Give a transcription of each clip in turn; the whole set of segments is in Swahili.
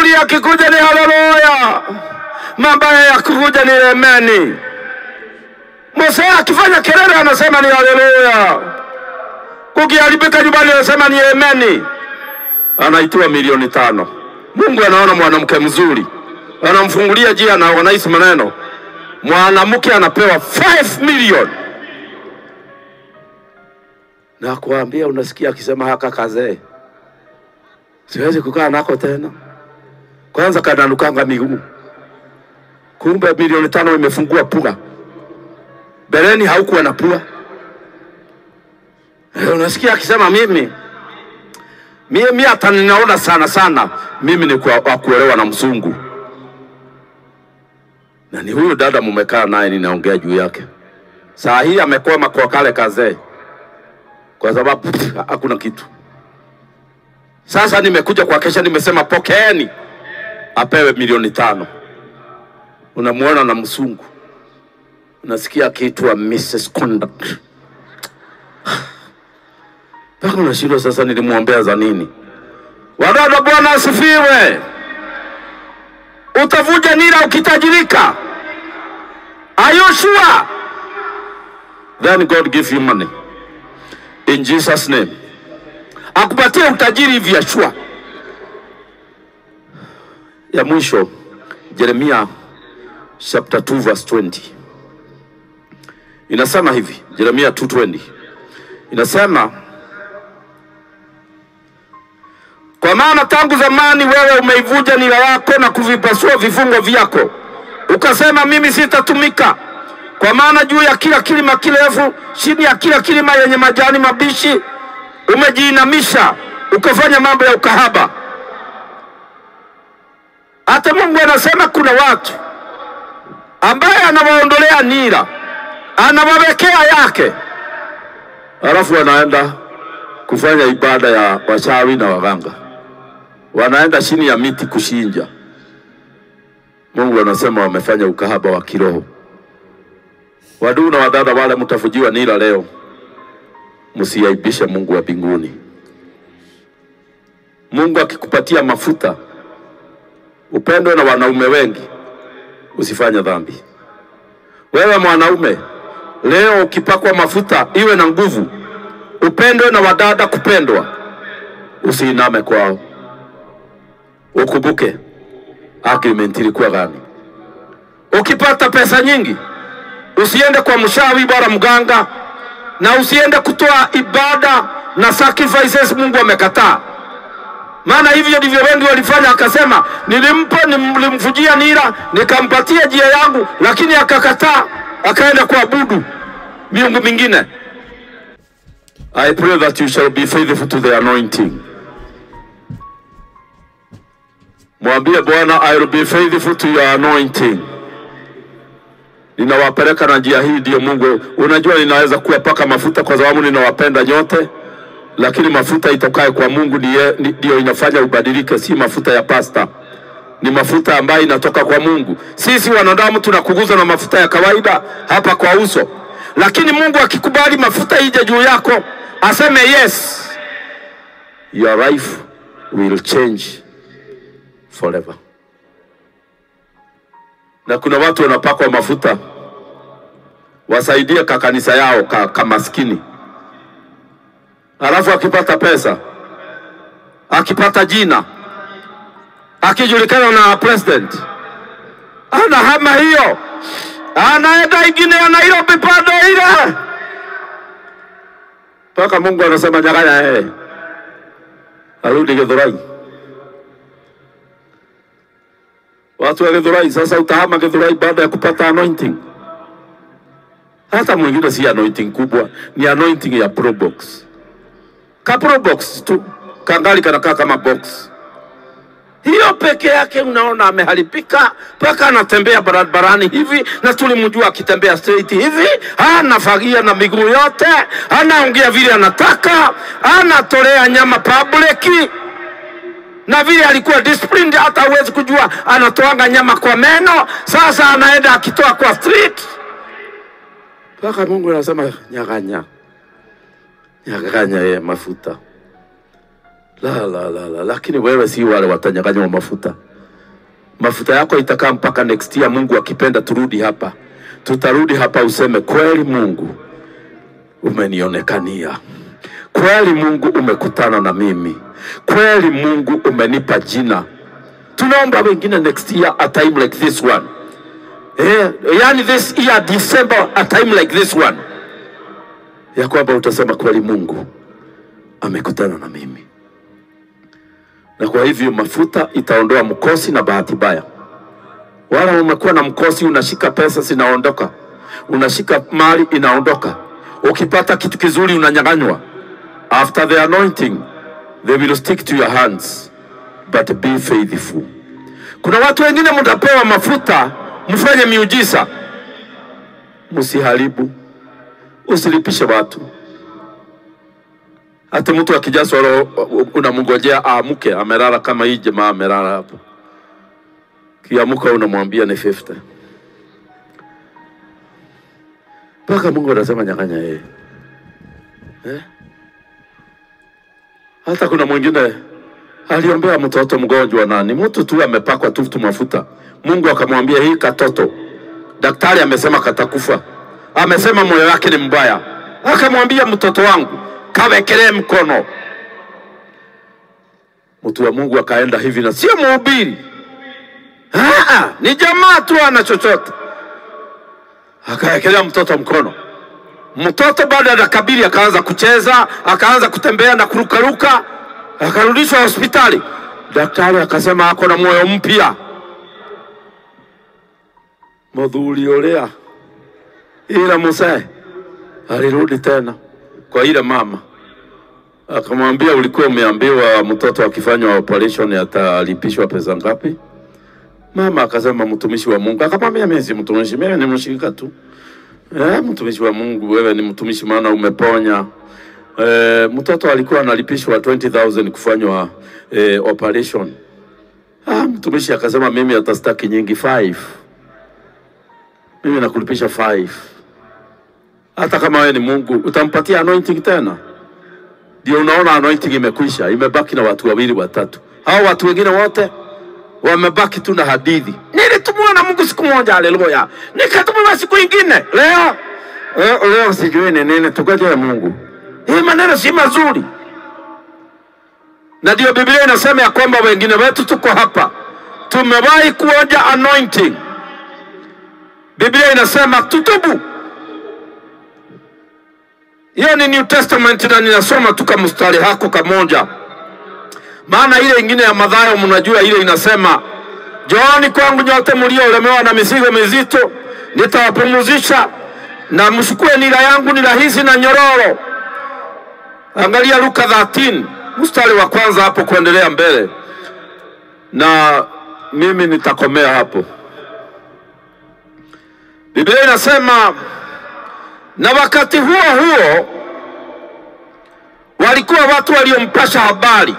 mazuri yakikuja ni haleluya, mabaya yakikuja ni ameni. Mose akifanya kelele anasema ni haleluya, kukiharibika nyumbani anasema ni ameni. Anaitoa milioni 5. Mungu anaona mwanamke mzuri, anamfungulia njia na wanaishi maneno. Mwanamke anapewa 5 million. Na kuambia unasikia akisema haka kazee, siwezi kukaa nako tena. Kwanza kananukanga miguu. Kumbe milioni 5 imefungua pua. Bereni haukuwa na pua. Unasikia akisema mimi hata ninaona sana mimi ni kwa kuelewa na mzungu. Na ni huyu dada mumekaa naye ninaongea juu yake. Saa hii amekwama kwa kale kazee, kwa sababu hakuna kitu. Sasa nimekuja kwa kesha, nimesema pokeeni, apewe milioni 5. Unamuona na mzungu, unasikia kitu wa Mrs. Conduct. Bako unashindwa sasa nilimuombea za nini? Wadada, Bwana asifiwe. Utavuja nira ukitajirika? Are you sure? Then God give you money. In Jesus name. Akupatie utajiri vya shua. Ya mwisho, Jeremiah chapter 2 verse 20. Inasema hivi, Jeremiah 2:20. Inasema, kwa maana tangu zamani wewe umeivuja nira yako na kuvipasua vifungo vyako. Ukasema mimi sitatumika. Kwa maana juu ya kila kilima kirefu, chini ya kila kilima yenye majani mabichi, umejiinamisha, ukafanya mambo ya ukahaba. Hata Mungu anasema kuna watu ambaye anawaondolea nira, anawawekea yake, alafu wanaenda kufanya ibada ya wachawi na waganga. Wanaenda chini ya miti kushinja. Mungu anasema wamefanya ukahaba wa kiroho. Wadu na wadada wale mtafujiwa nira leo, msiaibishe Mungu wa mbinguni. Mungu akikupatia mafuta, upendwe na wanaume wengi, usifanye dhambi. Wewe mwanaume, leo ukipakwa mafuta iwe na nguvu, upendwe na wadada kupendwa, usiiname kwao. Ukubuke argument ilikuwa gani? Ukipata pesa nyingi, usiende kwa mshawi bora mganga, na usiende kutoa ibada na sacrifices Mungu amekataa. Maana hivyo ndivyo wengi walifanya. Akasema nilimfujia nira, nikampatia njia yangu, lakini akakataa, akaenda kuabudu miungu mingine. I pray that you shall be faithful to the anointing. Mwambie Bwana, I will be faithful to your anointing. Ninawapeleka na njia hii ndio Mungu. Unajua ninaweza kuwapaka mafuta kwa sababu ninawapenda nyote, lakini mafuta itokaye kwa Mungu ndio inafanya ubadilike, si mafuta ya pasta. Ni mafuta ambayo inatoka kwa Mungu. Sisi wanadamu tunakuguza na mafuta ya kawaida hapa kwa uso. Lakini Mungu akikubali mafuta ije juu yako, aseme yes, your life will change forever. Na kuna watu wanapakwa mafuta wasaidie kanisa yao kamaskini. Alafu akipata pesa, akipata jina, akijulikana na president, anahama hiyo, anaenda ingine ya Nairobi pande ile. Paka Mungu anasema nyaganya arudi Githurai. Watu wa Githurai sasa utahama Githurai baada ya kupata anointing. Hata mwingine si anointing kubwa, ni anointing ya Pro Box. Ka Pro Box tu, kangali kanakaa kama box. Hiyo peke yake unaona ameharibika, paka anatembea barabarani hivi, na tulimjua akitembea straight hivi, anafagia na miguu yote, anaongea vile anataka, anatolea nyama public. Na vile alikuwa disciplined, hata huwezi kujua anatoanga nyama kwa meno. Sasa anaenda akitoa kwa street. Paka Mungu anasema nyaganya mafuta. La. Lakini wewe si wale watanyaganya mafuta. Mafuta yako itakaa mpaka next year. Mungu akipenda turudi hapa. Tutarudi hapa useme kweli Mungu umenionekania. Kweli Mungu umekutana na mimi. Kweli Mungu umenipa jina. Tunaomba wengine next year a time like this one. Yani this year December a time like this one. Ya kwamba utasema kweli Mungu amekutana na mimi. Na kwa hivyo mafuta itaondoa mkosi na bahati mbaya. Wala umekuwa na mkosi, unashika pesa zinaondoka. Unashika mali inaondoka. Ukipata kitu kizuri unanyang'anywa. After the anointing, they will stick to your hands. But be faithful. Kuna watu wengine mtapewa mafuta, mfanye miujiza. Msiharibu. Usilipishe watu. Hata mtu akijazwa roho unamngojea aamuke, amelala kama hii jamaa amelala hapo. Kiamuka unamwambia ni 50. Paka Mungu anasema nyang'anya yeye. Hata kuna mwingine aliombea mtoto mgonjwa nani, mtu tu amepakwa tu mafuta. Mungu akamwambia hii katoto, daktari amesema katakufa. Amesema moyo wake ni mbaya. Akamwambia mtoto wangu kawekelee mkono. Mtu wa Mungu akaenda hivi, na sio mhubiri. Ni jamaa tu ana chochote. Akawekelea mtoto mkono. Mtoto baada ya dakika akaanza kucheza, akaanza kutembea na kurukaruka, akarudishwa hospitali. Daktari akasema ako na moyo mpya. Modhuli olea. Ila Musa alirudi tena kwa ile mama. Akamwambia ulikuwa umeambiwa mtoto akifanywa operation atalipishwa pesa ngapi? Mama akasema mtumishi wa Mungu. Akamwambia mimi si mtumishi, mimi ni mshirika tu. Mtumishi wa Mungu, wewe ni mtumishi maana umeponya. Mtoto alikuwa analipishwa 20,000 kufanywa operation. Mtumishi akasema mimi atastaki nyingi 5. Mimi nakulipisha 5. Hata kama wewe ni Mungu, utampatia anointing tena. Ndio unaona anointing imekwisha, imebaki na watu wawili watatu. Hao watu wengine wote wamebaki tu na hadithi. Nilitumwa na Mungu siku moja, haleluya. Nikatumwa siku nyingine. Leo sijui nini tukaje na Mungu. Hii maneno si mazuri. Na ndio Biblia inasema ya kwamba wengine wetu tuko hapa tumewahi kuonja anointing. Biblia inasema tutubu. Hiyo ni New Testament na ninasoma tu kama mstari hako kamoja. Maana ile ingine ya Mathayo mnajua ile inasema, "Njooni kwangu nyote mliolemewa na mizigo mizito, nitawapumzisha, na mchukue nira yangu ni rahisi na nyororo." Angalia Luka 13 mstari wa kwanza hapo kuendelea mbele. Na mimi nitakomea hapo. Biblia inasema, na wakati huo walikuwa watu waliompasha habari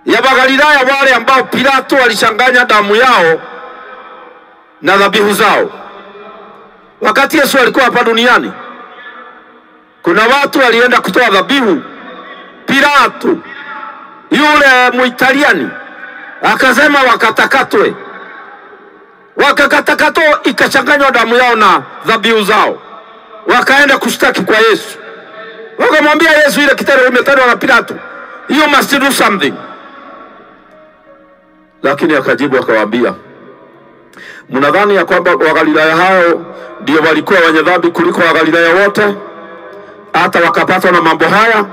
ya Wagalilaya wale ambao Pilato alishanganya damu yao na dhabihu zao. Wakati Yesu alikuwa hapa duniani, kuna watu walienda kutoa dhabihu. Pilato yule Muitaliani akasema wakatakatwe. Wakakatakatwa, ikachanganywa damu yao na dhabihu zao. Wakaenda kushtaki kwa Yesu. Wakamwambia Yesu, ile kitendo kimetendwa na Pilato, you must do something. Lakini akajibu akawaambia, mnadhani ya kwamba Wagalilaya hao ndio walikuwa wenye dhambi kuliko Wagalilaya wote hata wakapatwa na mambo haya?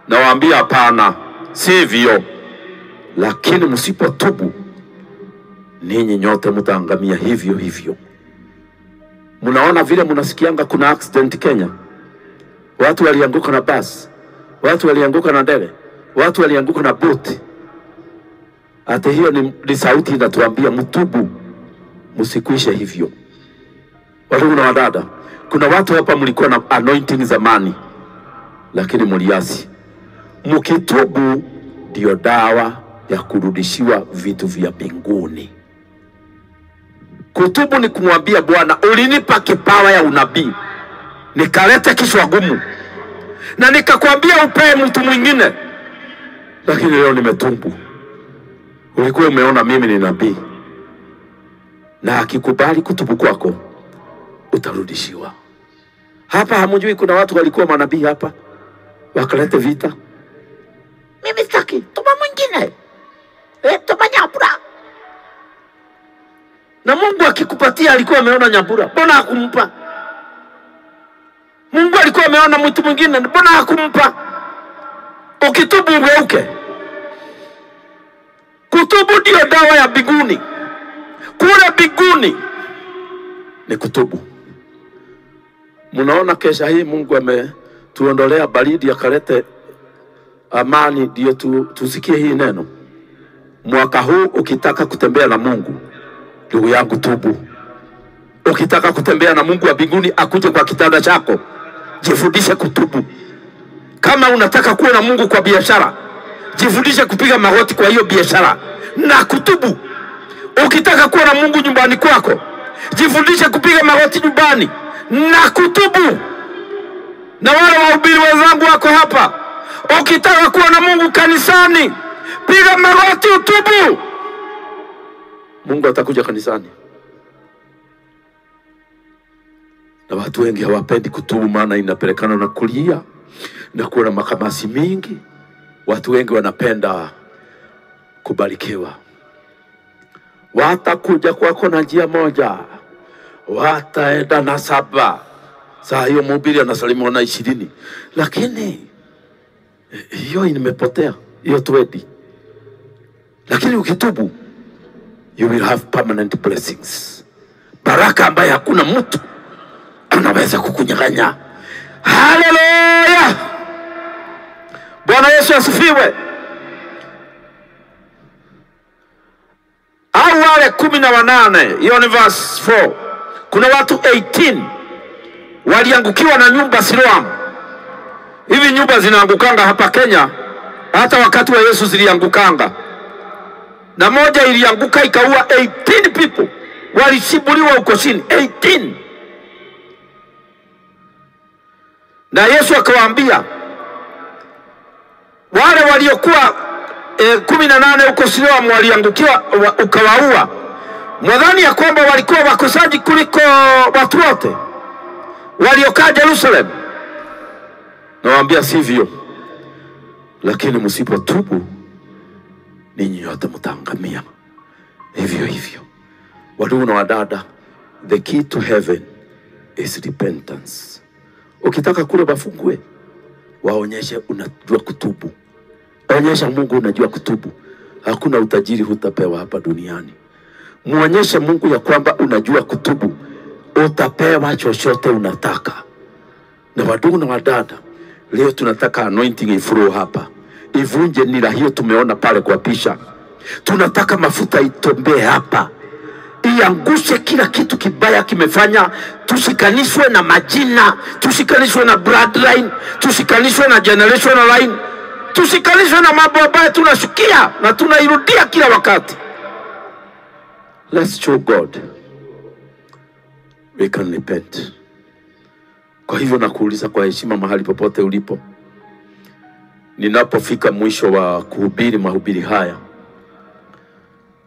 Na waambia hapana, sivyo. Lakini msipotubu ninyi nyote mtaangamia hivyo hivyo. Mnaona vile mnasikianga kuna accident Kenya. Watu walianguka na bus, watu walianguka na ndege, watu walianguka na boat. Hata hiyo ni sauti inatuambia mtubu, msikuishe hivyo. Watu na wadada, kuna watu hapa mlikuwa na anointing zamani, lakini mliasi. Mkitubu ndio dawa ya kurudishiwa vitu vya mbinguni. Kutubu ni kumwambia Bwana, ulinipa kipawa ya unabii, nikaleta kichwa gumu, na nikakwambia upe mtu mwingine, lakini leo nimetubu. ulikuwa umeona mimi ni nabii, na akikubali kutubu kwako utarudishiwa. Hapa hamjui kuna watu walikuwa manabii hapa wakalete vita. Mimi sitaki, tuma mwingine. Tuma Nyambura. Na Mungu akikupatia alikuwa ameona Nyambura, mbona hakumpa? Mungu alikuwa ameona mtu mwingine, mbona hakumpa? Ukitubu ugeuke. Kutubu ndio dawa ya biguni. Kule biguni ni kutubu. Munaona kesha hii Mungu ametuondolea baridi akalete amani, ndio tusikie hii neno. Mwaka huu ukitaka kutembea na Mungu, ndugu yangu, tubu. Ukitaka kutembea na Mungu wa binguni akuje kwa kitanda chako, jifundishe kutubu. Kama unataka kuwa na Mungu kwa biashara, jifundishe kupiga magoti kwa hiyo biashara na kutubu. Ukitaka kuwa na Mungu nyumbani kwako, jifundishe kupiga magoti nyumbani na kutubu. Na wale wahubiri wenzangu wako hapa, ukitaka kuwa na Mungu kanisani, piga magoti utubu. Mungu atakuja kanisani. Na watu wengi hawapendi kutubu, maana inapelekana na kulia na kuwa na makamasi mingi. Watu wengi wanapenda kubarikiwa. Watakuja kwako na njia moja, wataenda na 7. Saa hiyo mhubiri anasalimiwa na 20. Lakini hiyo imepotea, hiyo 20. Lakini ukitubu, you will have permanent blessings. Baraka ambayo hakuna mtu anaweza kukunyang'anya. Haleluya! Bwana Yesu asifiwe. Au wale 18, hiyo ni verse 4. Kuna watu 18 waliangukiwa na nyumba Siloamu. Hivi nyumba zinaangukanga hapa Kenya, hata wakati wa Yesu ziliangukanga. Na moja ilianguka ikaua 18 people. Walishibuliwa huko chini 18. Na Yesu akawaambia wale waliokuwa 18 huko Siloamu waliangukiwa ukawaua, mwadhani ya kwamba walikuwa wakosaji kuliko watu wote waliokaa Jerusalem? Nawaambia sivyo. Lakini msipotubu, ninyi yote mtaangamia. Hivyo hivyo, wadugu na wadada, the key to heaven is repentance. Ukitaka kule bafungue, waonyeshe unajua kutubu. Onyesha Mungu unajua kutubu. Hakuna utajiri hutapewa hapa duniani. Muonyeshe Mungu ya kwamba unajua kutubu, utapewa chochote unataka. Na wadugu na wadada, leo tunataka anointing iflow hapa. Ivunje nira hiyo tumeona pale kwa pisha. Tunataka mafuta itombee hapa. Iangushe kila kitu kibaya kimefanya. Tushikanishwe na majina, tushikanishwe na bloodline, tushikanishwe na generational line, tushikanishwe na mambo ambayo tunashukia na tunairudia kila wakati. Let's show God we can repent. Kwa hivyo nakuuliza kwa heshima mahali popote ulipo, ninapofika mwisho wa kuhubiri mahubiri haya,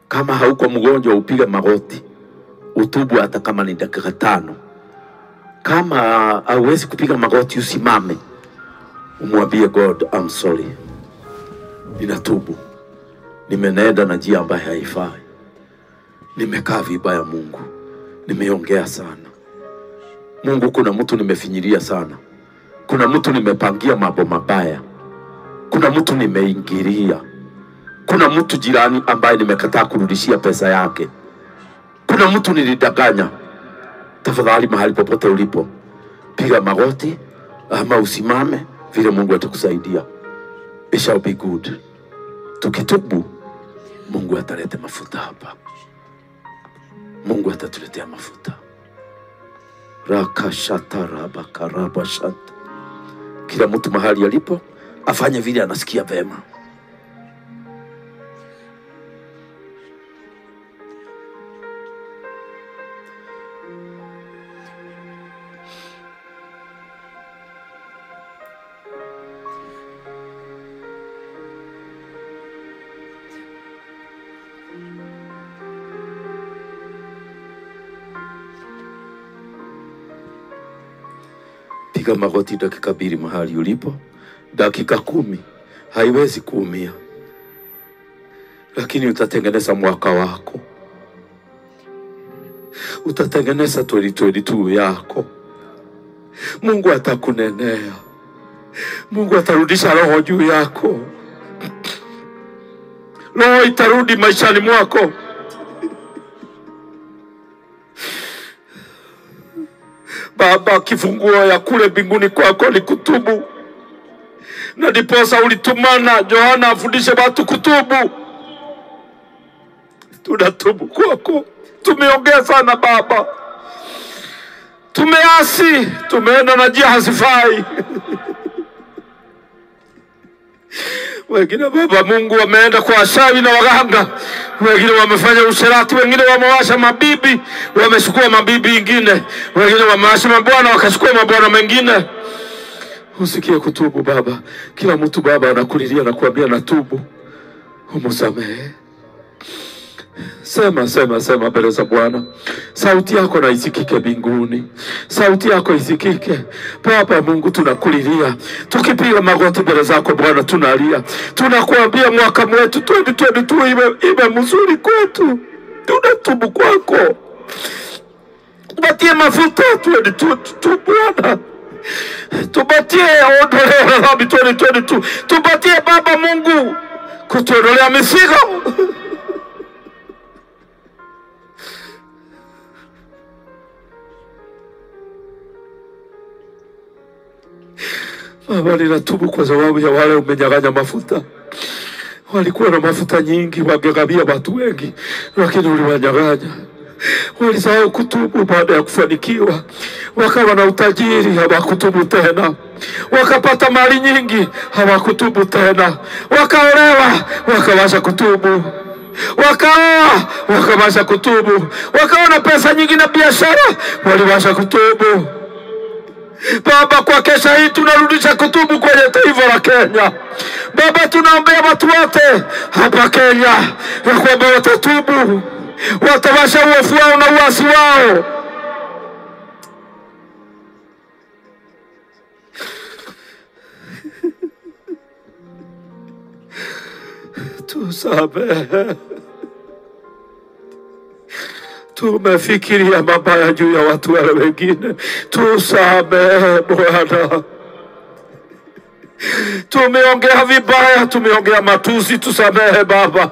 kama hauko mgonjwa upiga magoti, utubu hata kama ni dakika 5. Kama hauwezi kupiga magoti, usimame umwambie God, I'm sorry. Ninatubu. Nimenenda na njia ambayo haifai. Nimekaa vibaya Mungu. Nimeongea sana. Mungu, kuna mtu nimefinyilia sana. Kuna mtu nimepangia mambo mabaya. Kuna mtu nimeingilia. Kuna mtu jirani ambaye nimekataa kurudishia pesa yake. Kuna mtu nilidanganya. Tafadhali mahali popote ulipo, piga magoti ama usimame, vile Mungu atakusaidia. It shall be good. Tukitubu, Mungu ataleta mafuta hapa. Mungu atatuletea mafuta. Rakashata rabakaraba shata. Kila mtu mahali alipo afanye vile anasikia vema. piga magoti dakika 2 mahali ulipo. Dakika 10 haiwezi kuumia, lakini utatengeneza mwaka wako, utatengeneza 2022 yako. Mungu atakunenea, Mungu atarudisha roho juu yako, roho itarudi maishani mwako. Baba, kifunguo ya kule mbinguni kwako ni kutubu, na ndiposa ulitumana Yohana afundishe watu kutubu. Tunatubu kwako. Tumeongea sana Baba, tumeasi, tumeenda na njia hazifai. Wengine Baba Mungu wameenda kwa washawi na waganga, wengine wamefanya usherati, wengine wamewasha mabibi, wamechukua mabibi ingine, wengine wamewasha mabwana wakachukua mabwana mengine. Usikie kutubu Baba. Kila mtu Baba anakulilia na kuambia natubu, umusamehe. Sema mbele za Bwana. Sauti yako na isikike mbinguni, sauti yako isikike Baba Mungu. Tunakulilia tukipiga magoti mbele zako Bwana, tunalia, tunakuambia mwaka wetu 2022 iwe mzuri kwetu. Tunatubu kwako, tupatie mafuta 2022 Bwana, tupatie ondoleo la dhambi 2022, tupatie Baba Mungu kutuondolea mizigo. Baba, ninatubu kwa sababu ya wale umenyang'anya mafuta. Walikuwa na mafuta nyingi, wangegawia watu wengi, lakini uliwanyang'anya. Walisahau kutubu baada ya kufanikiwa, wakawa na utajiri, hawakutubu tena. Wakapata mali nyingi, hawakutubu tena. Wakaolewa, wakawasha kutubu. Wakaoa, wakawasha kutubu. Wakaona pesa nyingi na biashara, waliwasha kutubu. Baba, kwa kesha hii tunarudisha kutubu kwenye taifa la Kenya. Baba, tunaombea watu wote hapa Kenya ya kwamba watatubu, watawasha uovu wao na uasi wao. Tusamehe. Tumefikiria mabaya juu ya watu wale wengine. Tusamehe Bwana. Tumeongea vibaya, tumeongea matusi, tusamehe Baba.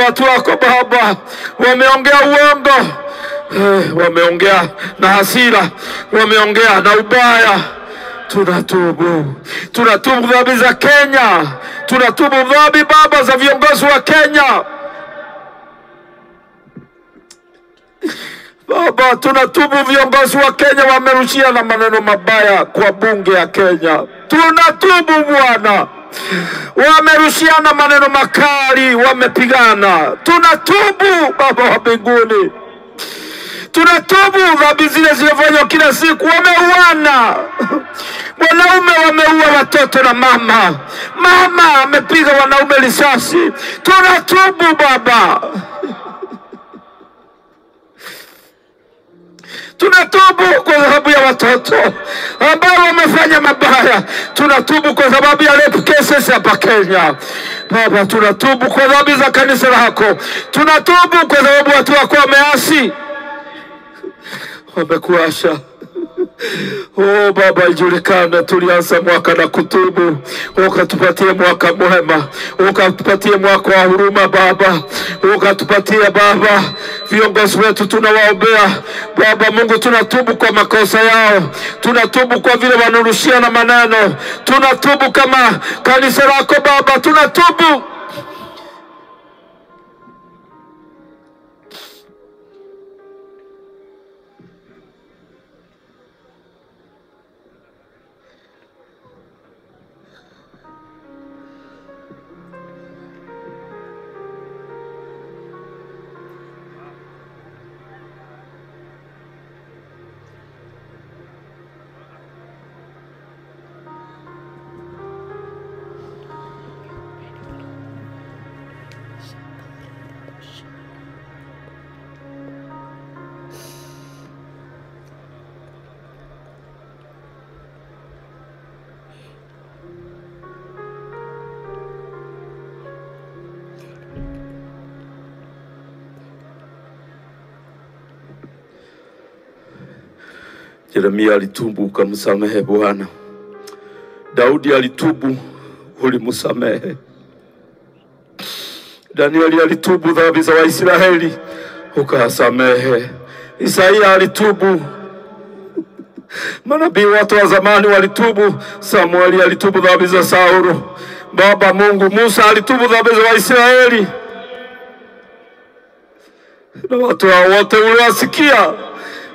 Watu wako Baba wameongea uongo, wameongea na hasira, wameongea na ubaya. Tunatubu. Tunatubu dhambi za Kenya. Tunatubu dhambi Baba za viongozi wa Kenya. Baba, tunatubu viongozi wa Kenya wamerushia na maneno mabaya kwa bunge ya Kenya. Tunatubu Bwana. Wamerushia na maneno makali, wamepigana. Tunatubu Baba wa mbinguni. Tunatubu dhambi zile zinafanywa kila siku. Wameuana. Wanaume wameua watoto na mama. Mama amepiga wanaume risasi. Tunatubu Baba. Tunatubu kwa sababu ya watoto ambao wamefanya mabaya. Tunatubu kwa sababu ya rape cases hapa Kenya. Baba, tunatubu kwa dhambi za kanisa lako. Tunatubu kwa sababu watu wako wameasi, wamekuasha. Oh Baba, ijulikane tulianza mwaka na kutubu. Ukatupatie mwaka mwema, ukatupatie mwaka wa huruma Baba, ukatupatie Baba viongozi wetu. Tunawaombea Baba Mungu, tunatubu kwa makosa yao, tunatubu kwa vile wanarushia na maneno, tunatubu kama kanisa lako Baba, tunatubu. Yeremia alitubu ukamsamehe Bwana. Daudi alitubu ulimsamehe. Danieli alitubu dhambi za Waisraeli ukasamehe. Isaia alitubu. Manabii wote wa zamani walitubu. Samueli alitubu dhambi za Saulo. Baba Mungu, Musa alitubu dhambi za Waisraeli. Na watu hao wote uliwasikia.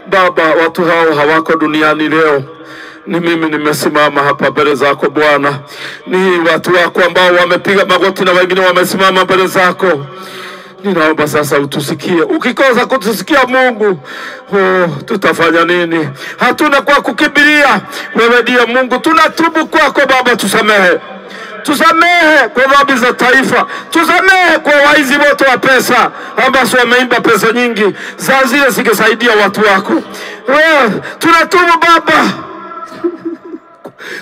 Baba, watu hao hawako duniani leo. Ni mimi nimesimama hapa mbele zako Bwana. Ni watu wako ambao wamepiga magoti na wengine wamesimama mbele zako. Ninaomba sasa utusikie. Ukikosa kutusikia Mungu, tutafanya nini? Hatuna kwa kukimbilia. Wewe ndiye Mungu. Tunatubu kwako Baba, tusamehe. Tusamehe kwa dhambi za taifa. Tusamehe kwa waizi wote wa pesa ambazo wameimba pesa nyingi za zile zingesaidia watu wako. Tunatubu Baba.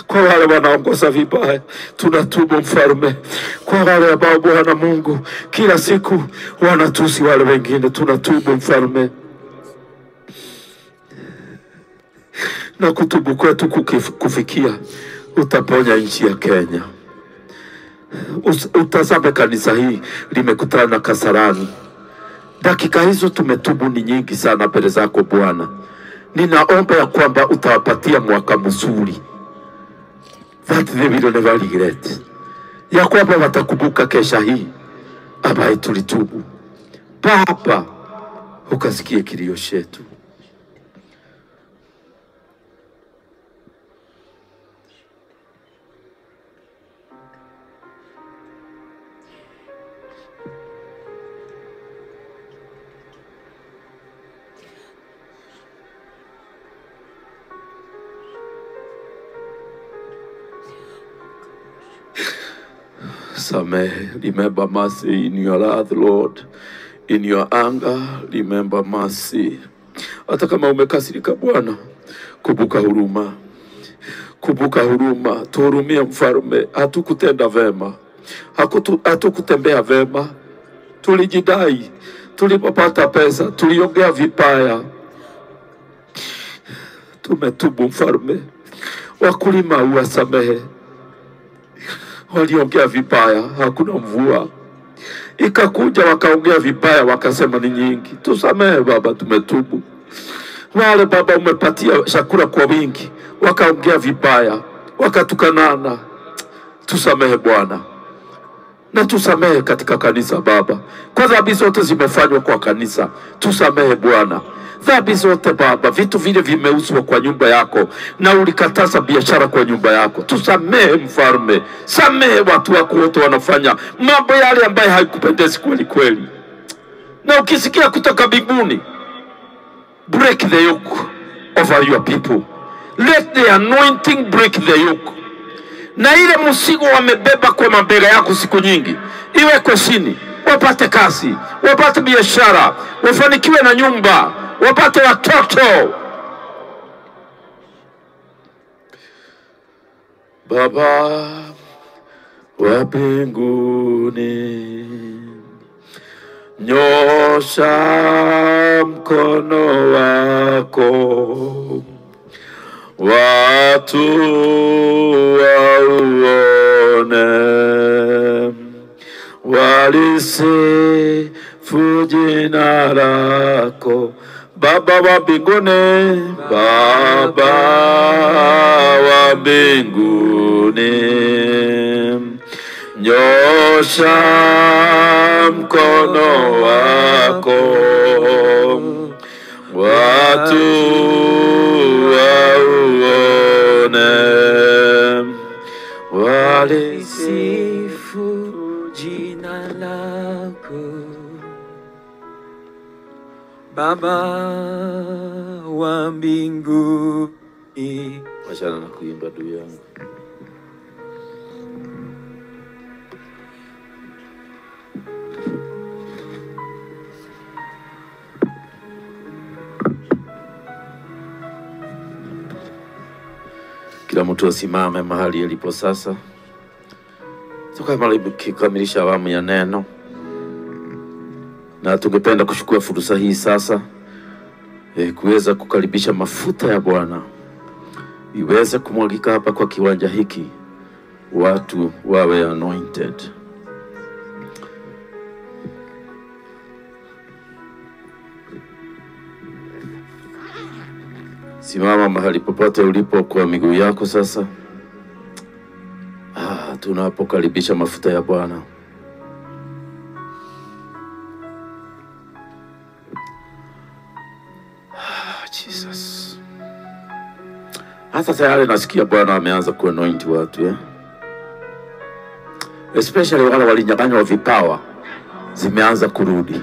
Kwa wale wanaongoza vibaya, tunatubu Mfalme. Kwa wale ambao Bwana Mungu kila siku wanatusi wale wengine, tunatubu Mfalme. Na kutubu kwetu kufikia, utaponya nchi ya Kenya. Utazame kanisa hii limekutana na Kasarani. Dakika hizo tumetubu ni nyingi sana mbele zako Bwana. Ninaomba ya kwamba utawapatia mwaka mzuri, that they will never regret, ya kwamba watakumbuka kesha hii ambaye tulitubu. Baba, ukasikie kilio chetu. Samehe. Remember mercy in your wrath, Lord. In your anger, remember mercy. Hata kama umekasirika Bwana, kumbuka huruma. Kumbuka huruma. Tuhurumie Mfalme. Hatukutenda vema. Hatukutembea vema. Tulijidai. Tulipopata pesa. Tuliongea vibaya. Tumetubu Mfalme. Wakulima uwasamehe. Waliongea vibaya, hakuna mvua. Ikakuja wakaongea vibaya, wakasema ni nyingi. Tusamehe Baba, tumetubu. Wale Baba umepatia chakula kwa wingi, wakaongea vibaya, wakatukanana. Tusamehe Bwana. Na tusamehe katika kanisa Baba. Kwa dhambi zote zimefanywa kwa kanisa, tusamehe Bwana. Dhambi zote Baba, vitu vile vimeuzwa kwa nyumba yako na ulikataza biashara kwa nyumba yako. Tusamehe Mfalme. Samehe watu wako wote wanafanya mambo yale ambaye haikupendezi kweli kweli. Na ukisikia kutoka mbinguni, break the yoke over your people. Let the anointing break the yoke. Na ile mzigo wamebeba kwa mabega yako siku nyingi, iwekwe chini. Wapate kazi, wapate biashara, wafanikiwe na nyumba, wapate watoto. Baba wa mbinguni, nyosha mkono wako, watu wauone, walisifu jina lako. Baba wa mbinguni, Baba wa mbinguni, nyosha mkono wako, watu wauone, walisifu jina lako. Baba wa mbinguni. Wachana na kuimba ndugu yangu. Kila mtu asimame mahali alipo sasa. Tukamilisha awamu ya neno. Na tungependa kuchukua fursa hii sasa kuweza kukaribisha mafuta ya Bwana iweze kumwagika hapa kwa kiwanja hiki, watu wawe anointed. Simama mahali popote ulipo kwa miguu yako sasa. Tunapokaribisha mafuta ya Bwana. Jesus. Hata tayari nasikia Bwana ameanza kuanoint watu, especially wale walinyang'anywa vipawa, zimeanza kurudi.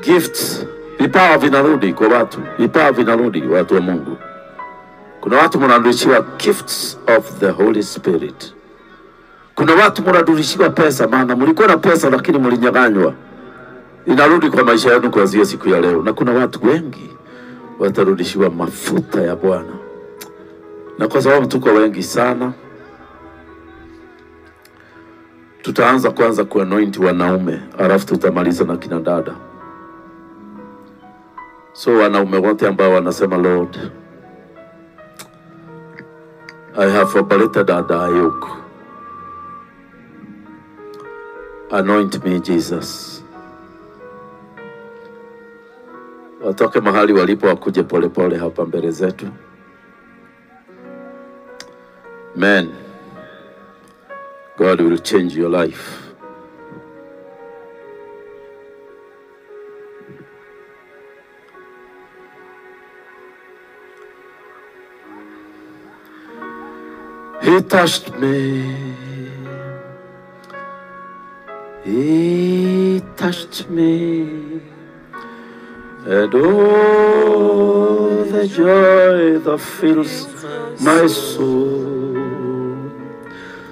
Gifts, vipawa vinarudi kwa watu. Vipawa vinarudi watu wa Mungu. Kuna watu mnarudishiwa gifts of the Holy Spirit. Kuna watu mnarudishiwa pesa, maana mlikuwa na pesa lakini mlinyang'anywa. Inarudi kwa maisha yenu kuanzia siku ya leo. Na kuna watu wengi watarudishiwa mafuta ya Bwana. Na kwa sababu tuko wengi sana, tutaanza kwanza kuanoint wanaume, alafu tutamaliza na kina dada. So wanaume wote ambao wanasema, Lord, I have operated at the yoke. Anoint me, Jesus. Watoke mahali walipo wakuje pole pole hapa mbele zetu. Amen. God will change your life. He touched me. He touched me. And oh, the joy that fills my soul.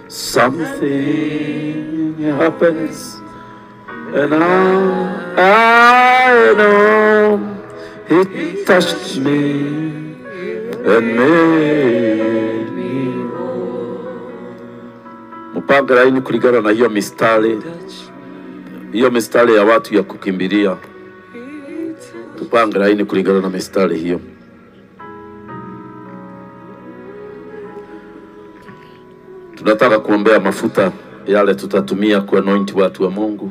Something happens, and I know He touched me and made me whole. Mupanga laini kulingana na hiyo mistari ya watu ya kukimbilia. Tupanga laini kulingana na mistari hiyo. Tunataka kuombea mafuta yale tutatumia kuanoint watu wa Mungu.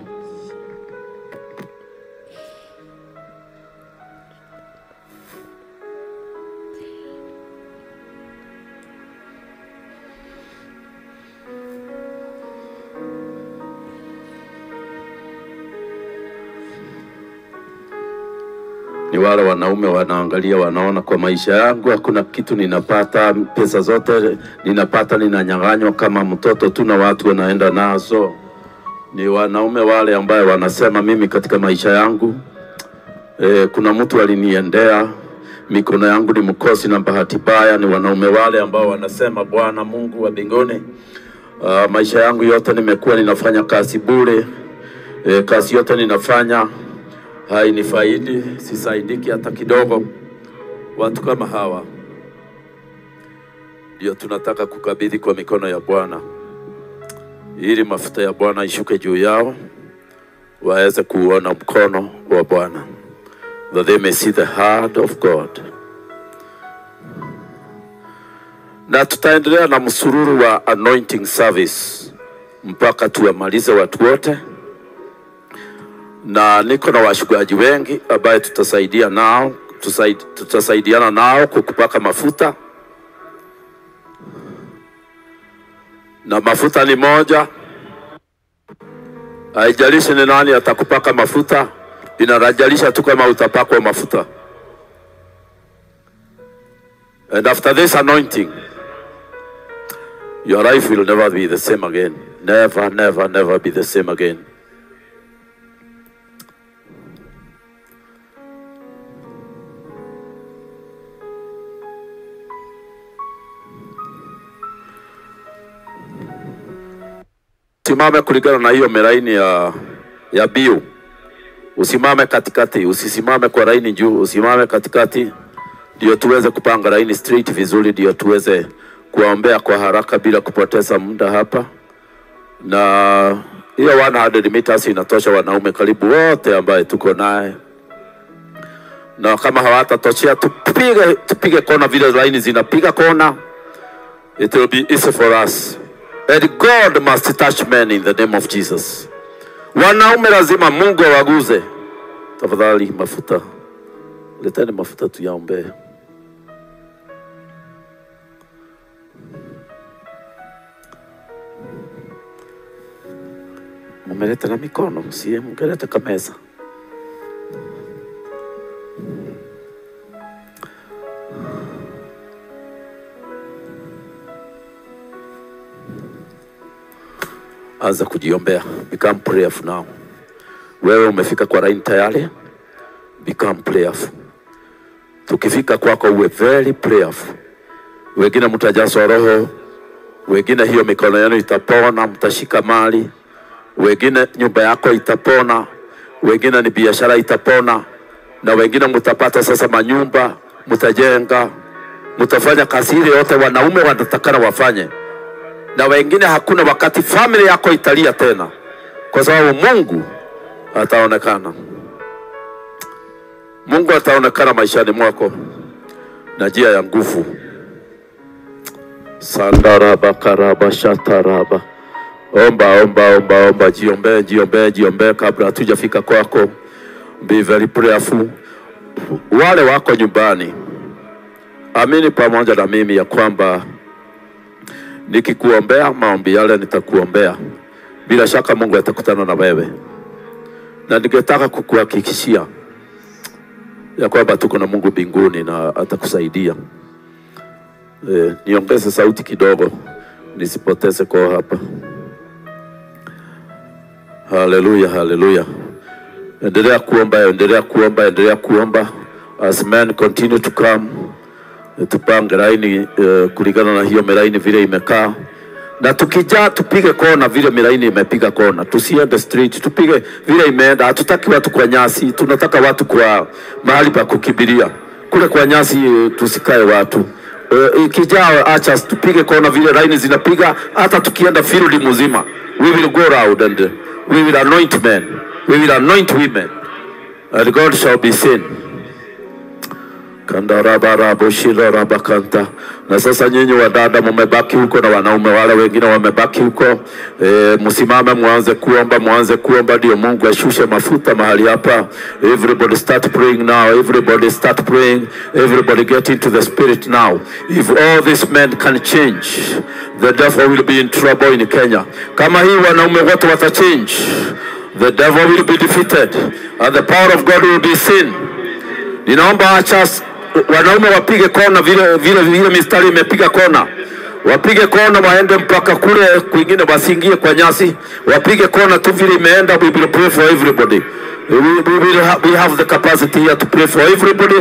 Ni wale wanaume wanaangalia, wanaona kwa maisha yangu hakuna kitu ninapata, pesa zote ninapata ninanyang'anywa kama mtoto tu na watu wanaenda nazo. Ni wanaume wale ambao wanasema mimi katika maisha yangu kuna mtu aliniendea, mikono yangu ni mkosi na bahati mbaya. Ni wanaume wale ambao wanasema, Bwana Mungu wa mbinguni, maisha yangu yote nimekuwa ninafanya kazi bure, kazi yote ninafanya hainifaidi, sisaidiki hata kidogo. Watu kama hawa ndio tunataka kukabidhi kwa mikono ya Bwana, ili mafuta ya Bwana ishuke juu yao, waweze kuona mkono wa Bwana, that they may see the heart of God. Na tutaendelea na msururu wa anointing service mpaka tuamalize watu wote. Na niko na washugaji wengi ambao tutasaidiana nao kukupaka mafuta. Na mafuta ni moja. Haijalishi ni nani atakupaka mafuta, inarajalisha tu kama utapakwa mafuta. And after this anointing, your life will never be the same again. Never, never, never be the same again. Usimame kulingana na hiyo melaini ya biu. Usimame katikati, usisimame kwa laini juu, usimame katikati. Ndio tuweze kupanga laini straight vizuri, ndio tuweze kuombea kwa haraka bila kupoteza muda hapa. Na hiyo 100 meters inatosha wanaume karibu wote ambao tuko naye. na kama hawatatoshea tupige kona vile laini zinapiga kona. It will be easy for us. And God must touch men in the name of Jesus. Wanaume lazima Mungu awaguze. Tafadhali mafuta. Leteni mafuta tuyaombe. Mumeleta na mikono, siye mgeleta kameza. Anza kujiombea. Become prayerful now. Wewe umefika kwa line tayari, become prayerful. Tukifika kwako uwe very prayerful. Wengine mtajazwa roho, wengine hiyo mikono yenu itapona, mtashika mali, wengine nyumba yako itapona, wengine ni biashara itapona, na wengine mtapata sasa manyumba, mtajenga, mtafanya kazi ile yote wanaume wanatakana wafanye. Na wengine hakuna wakati family yako italia tena, kwa sababu Mungu ataonekana. Mungu ataonekana maishani mwako na njia ya nguvu. Sandaraba karaba shataraba. Omba, jiombe kabla hatujafika kwako. Be very prayerful. Wale wako nyumbani, amini pamoja na mimi ya kwamba nikikuombea maombi yale nitakuombea, bila shaka Mungu atakutana na wewe. Na ningetaka kukuhakikishia ya kwamba tuko na Mungu mbinguni na atakusaidia. Niongeze sauti kidogo nisipoteze kwa hapa. Hallelujah, hallelujah. Endelea kuomba. As men continue to come, tupange laini kulingana na hiyo melaini vile imekaa. Na tukija tupige kona vile melaini imepiga kona. Tusiende street, tupige vile imeenda. Hatutaki watu kwa nyasi, tunataka watu kwa mahali pa kukibiria. Kule kwa nyasi tusikae watu. Ikijao acha tupige kona vile laini zinapiga, hata tukienda field mzima. We will go around and we will anoint men. We will anoint women. And God shall be seen. Kandaraba shilo rabakanta. Na sasa nyinyi wadada mmebaki huko na wanaume wale wengine wamebaki huko. Msimame muanze kuomba ndio Mungu ashushe mafuta mahali hapa. Everybody start praying now. Everybody start praying. Everybody get into the spirit now. If all these men can change, the devil will be in trouble in Kenya. Kama hii wanaume wote watachange, the devil will be defeated and the power of God will be seen. Ninaomba acha wanaume wapige kona vile mistari imepiga kona. Wapige kona waende mpaka kule kwingine, wasiingie kwa nyasi. Wapige kona tu vile imeenda. We will pray for everybody. We have the capacity here to pray for everybody.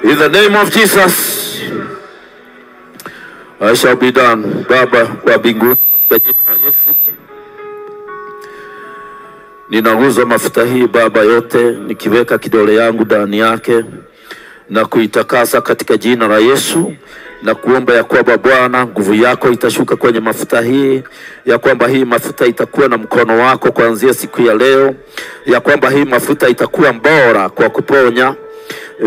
In the name of Jesus, I shall be done. Baba wa mbinguni, kwa jina la Yesu, ninaguza mafuta hii Baba yote, nikiweka kidole yangu ndani yake na kuitakasa katika jina la Yesu, na kuomba ya kwamba Bwana nguvu yako itashuka kwenye mafuta hii, ya kwamba hii mafuta itakuwa na mkono wako kuanzia siku ya leo, ya kwamba hii mafuta itakuwa bora kwa kuponya,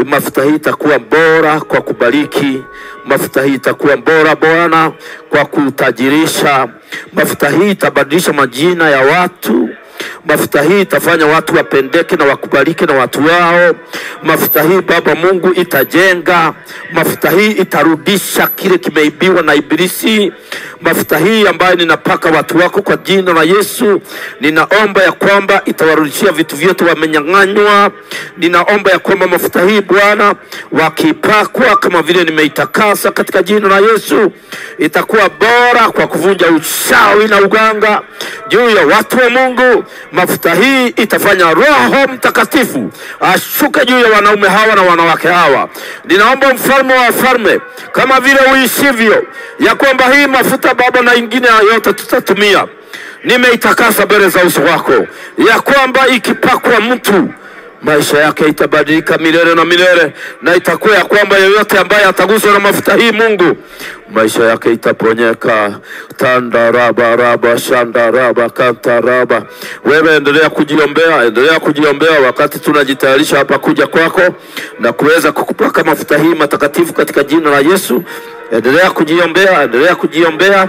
mafuta hii itakuwa bora kwa kubariki, mafuta hii itakuwa bora Bwana kwa kutajirisha, mafuta hii itabadilisha majina ya watu, mafuta hii itafanya watu wapendeke na wakubalike na watu wao. Mafuta hii Baba Mungu itajenga. Mafuta hii itarudisha kile kimeibiwa na ibilisi. Mafuta hii ambayo ninapaka watu wako kwa jina la Yesu, ninaomba ya kwamba itawarudishia vitu vyote wamenyang'anywa. Ninaomba ya kwamba mafuta hii Bwana wakipakwa kama vile nimeitakasa katika jina la Yesu, itakuwa bora kwa kuvunja uchawi na uganga juu ya watu wa Mungu. Mafuta hii itafanya Roho Mtakatifu ashuke juu ya wanaume hawa na wanawake hawa. Ninaomba mfalme wa wafalme, kama vile uishivyo, ya kwamba hii mafuta Baba na ingine yote tutatumia, nimeitakasa mbele za uso wako, ya kwamba ikipakwa mtu maisha yake itabadilika milele na milele, na itakuwa ya kwamba yeyote ambaye ataguswa na mafuta hii Mungu, maisha yake itaponyeka. Tandaraba raba shandaraba kantaraba. Wewe endelea kujiombea wakati tunajitayarisha hapa kuja kwako na kuweza kukupaka mafuta hii matakatifu katika jina la Yesu. Endelea kujiombea.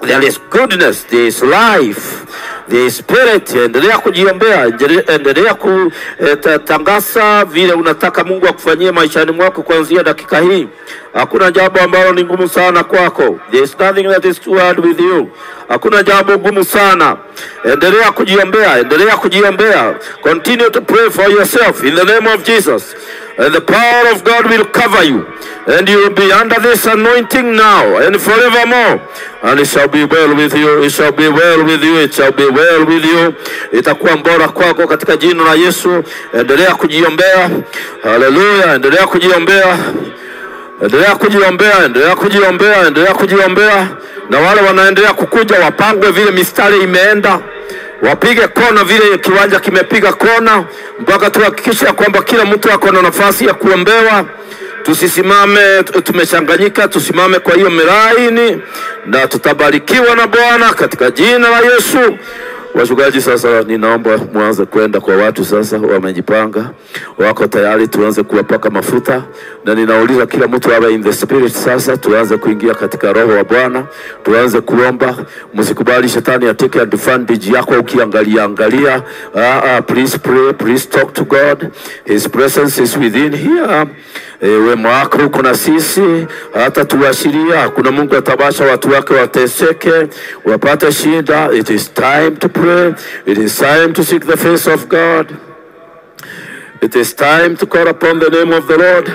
There is goodness, there is life, there is spirit. Endelea kujiombea, endelea kutangaza vile unataka Mungu akufanyie maishani mwako kuanzia dakika hii. Hakuna jambo ambalo ni ngumu sana kwako. There is nothing that is too hard with you. Hakuna jambo ngumu sana. Endelea kujiombea. Continue to pray for yourself in the name of Jesus. And the power of God will cover you. And you will be under this anointing now and forevermore. And it shall be well with you. It shall be well with you. It shall be well with you. Itakuwa bora kwako katika jina la Yesu. Endelea kujiombea. Hallelujah. Endelea kujiombea. Na wale wanaendelea kukuja wapangwe vile mistari imeenda. Wapige kona vile kiwanja kimepiga kona, mpaka tuhakikisha kwamba kila mtu ako na nafasi ya kuombewa. Tusisimame tumechanganyika, tusimame kwa hiyo miraini na tutabarikiwa na Bwana katika jina la Yesu. Wachungaji, sasa ninaomba muanze kwenda kwa watu sasa wamejipanga, wako tayari, tuanze kuwapaka mafuta. Na ninauliza kila mtu awe in the spirit sasa, tuanze kuingia katika roho wa Bwana, tuanze kuomba. Msikubali shetani ateke advantage yako ukiangalia. Please pray, please talk to God. His presence is within here. Wema wako uko na sisi, hata tuashiria kuna Mungu atabasha watu wake wateseke, wapate shida. It is time to pray. It is time to seek the face of God. It is time to call upon the name of the Lord.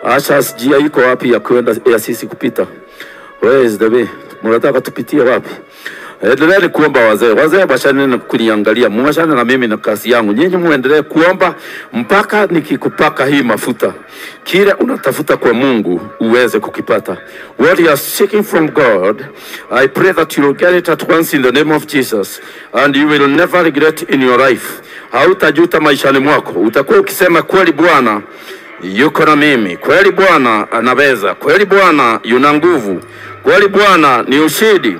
Asha njia iko wapi ya kwenda ya sisi kupita? Where is the way? Mnataka tupitie wapi? Endelee kuomba wazee bashane kuniangalia, mwashane na mimi na kazi yangu. Nyinyi muendelee kuomba mpaka nikikupaka hii mafuta. Kile unatafuta kwa Mungu uweze kukipata. What you are seeking from God, I pray that you will get it at once in the name of Jesus, and you will never regret in your life. Hautajuta maishani mwako. Utakuwa ukisema kweli Bwana yuko na mimi, kweli Bwana anaweza, kweli Bwana yuna nguvu, kweli Bwana ni ushindi.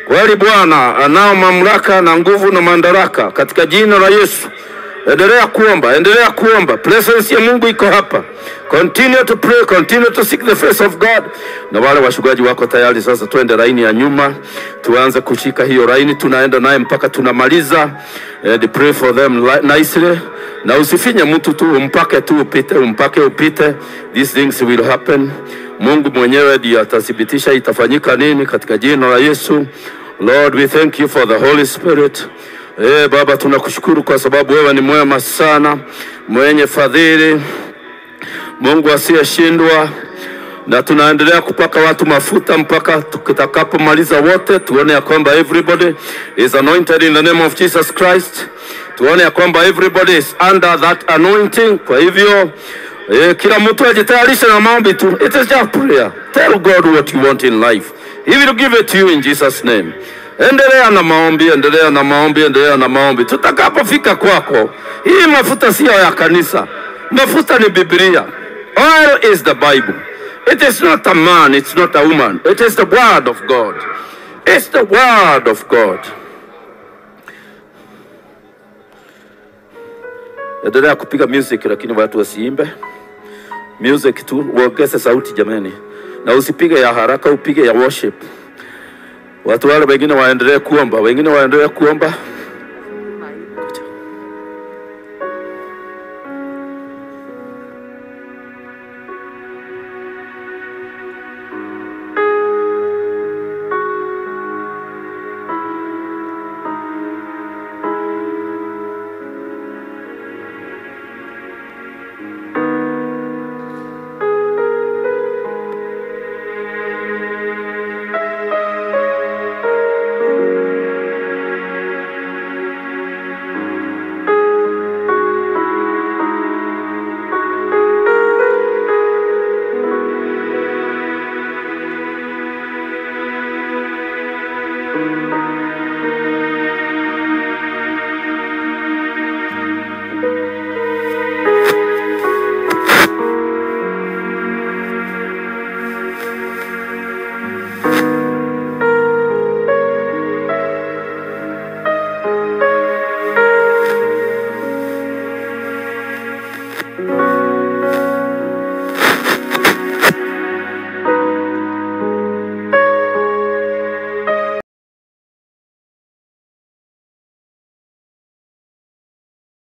Kweli Bwana anao mamlaka na nguvu na madaraka katika jina la Yesu. Endelea kuomba. Presence ya Mungu iko hapa. Continue to pray, continue to seek the face of God. Na wale wachungaji wako tayari sasa, tuende laini ya nyuma. Tuanze kushika hiyo laini, tunaenda naye mpaka tunamaliza. And pray for them nicely. Na usifinye mtu tu, umpake upite. These things will happen. Mungu mwenyewe ndiye atathibitisha itafanyika nini katika jina la Yesu. Lord, we thank you for the Holy Spirit. Baba, tunakushukuru kwa sababu wewe ni mwema sana, mwenye fadhili, Mungu asiyeshindwa. Na tunaendelea kupaka watu mafuta mpaka tutakapomaliza wote. Tuone ya kwamba everybody is anointed in the name of Jesus Christ. Tuone ya kwamba everybody is under that anointing. Kwa hivyo kila mtu ajitayarishe na maombi tu. It is just prayer. Tell God what you want in life. He will give it to you in Jesus name. Endelea na maombi. Tutakapofika kwako, hii mafuta sio ya kanisa. Mafuta ni Biblia. Oil is the Bible. It is not a man, it's not a woman. It is the word of God. It's the word of God. Endelea kupiga music, lakini watu wasiimbe. Music tu, uongeze sauti jamani. Na usipige ya haraka, upige ya worship. Watu wale wengine waendelee kuomba,